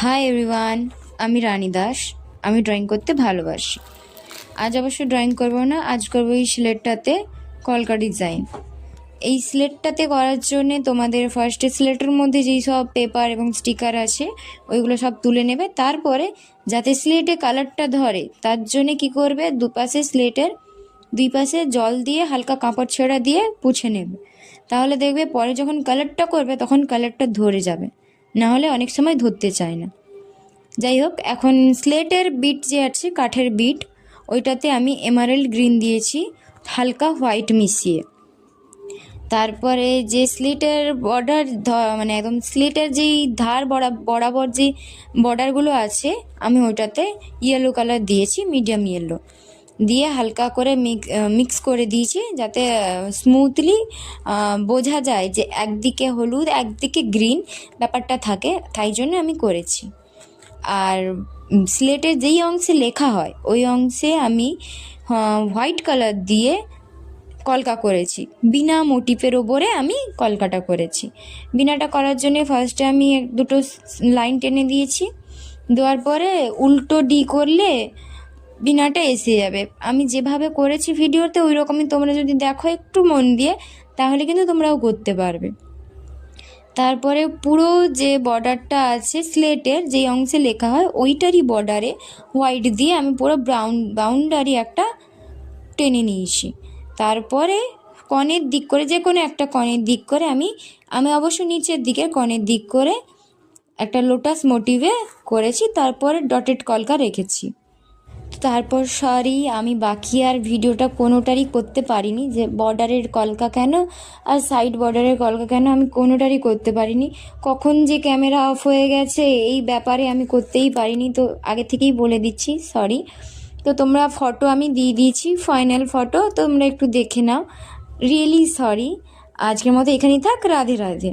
Hi everyone, আমি রানী দাস। আমি drawing করতে ভালোবাসি। আজ অবশ্য ড্রয়িং করব না, আজ করবো এই স্লেটটাতে কলকা ডিজাইন। এই স্লেটটাতে করার জন্যে তোমাদের ফার্স্টে স্লেটের মধ্যে যেই সব পেপার এবং স্টিকার আছে ওইগুলো সব তুলে নেবে। তারপরে যাতে স্লেটে কালারটা ধরে তার জন্যে কী করবে, দুপাশে স্লেটের দুই পাশে জল দিয়ে হালকা কাপড় ছেঁড়া দিয়ে পুছে নেবে। তাহলে দেখবে পরে যখন কালারটা করবে তখন কালারটা ধরে যাবে, না হলে অনেক সময় ধরতে চায় না। যাই হোক, এখন স্লেটের বিট যে আছে, কাঠের বিট, ওইটাতে আমি এমারেল্ড গ্রিন দিয়েছি হালকা হোয়াইট মিশিয়ে। তারপরে যে স্লেটের বর্ডার মানে একদম স্লেটের যেই ধার বরাবর যে বর্ডারগুলো আছে আমি ওইটাতে ইয়েলো কালার দিয়েছি, মিডিয়াম ইয়েলো দিয়ে হালকা করে মিক্স করে দিয়েছি, যাতে স্মুথলি বোঝা যায় যে একদিকে হলুদ একদিকে গ্রিন ব্যাপারটা থাকে, তাই জন্য আমি করেছি। আর স্লেটের যেই অংশে লেখা হয় ওই অংশে আমি হোয়াইট কালার দিয়ে কলকা করেছি, বিনা মোটিফের ওপরে আমি কলকাটা করেছি। বিনাটা করার জন্য ফার্স্টে আমি দুটো লাইন টেনে দিয়েছি, দেওয়ার পরে উল্টো ডি করলে বিনাটা এসে যাবে। আমি যেভাবে করেছি ভিডিওতে ওই রকমই তোমরা যদি দেখো একটু মন দিয়ে, তাহলে কিন্তু তোমরাও করতে পারবে। তারপরে পুরো যে বর্ডারটা আছে স্লেটের যেই অংশে লেখা হয় ওইটারই বর্ডারে হোয়াইট দিয়ে আমি পুরো বাউন্ডারি একটা টেনে নিয়েছি। তারপরে কনের দিক করে, যে কোনো একটা কনের দিক করে আমি অবশ্য নিচের দিকে কনের দিক করে একটা লোটাস মোটিভে করেছি, তারপরে ডটেড কলকা রেখেছি। তারপর সরি, আমি বাকি আর ভিডিওটা কোনোটারই করতে পারিনি, যে বর্ডারের কলকা কেন আর সাইড বর্ডারের কলকা কেন আমি কোনোটারই করতে পারিনি। কখন যে ক্যামেরা অফ হয়ে গেছে এই ব্যাপারে আমি করতেই পারিনি, তো আগে থেকেই বলে দিচ্ছি সরি। তো তোমরা ফটো আমি দিয়ে দিয়েছি, ফাইনাল ফটো তোমরা একটু দেখে নাও। Really sorry. আজকের মতো এখানেই থাক। রাধে রাধে।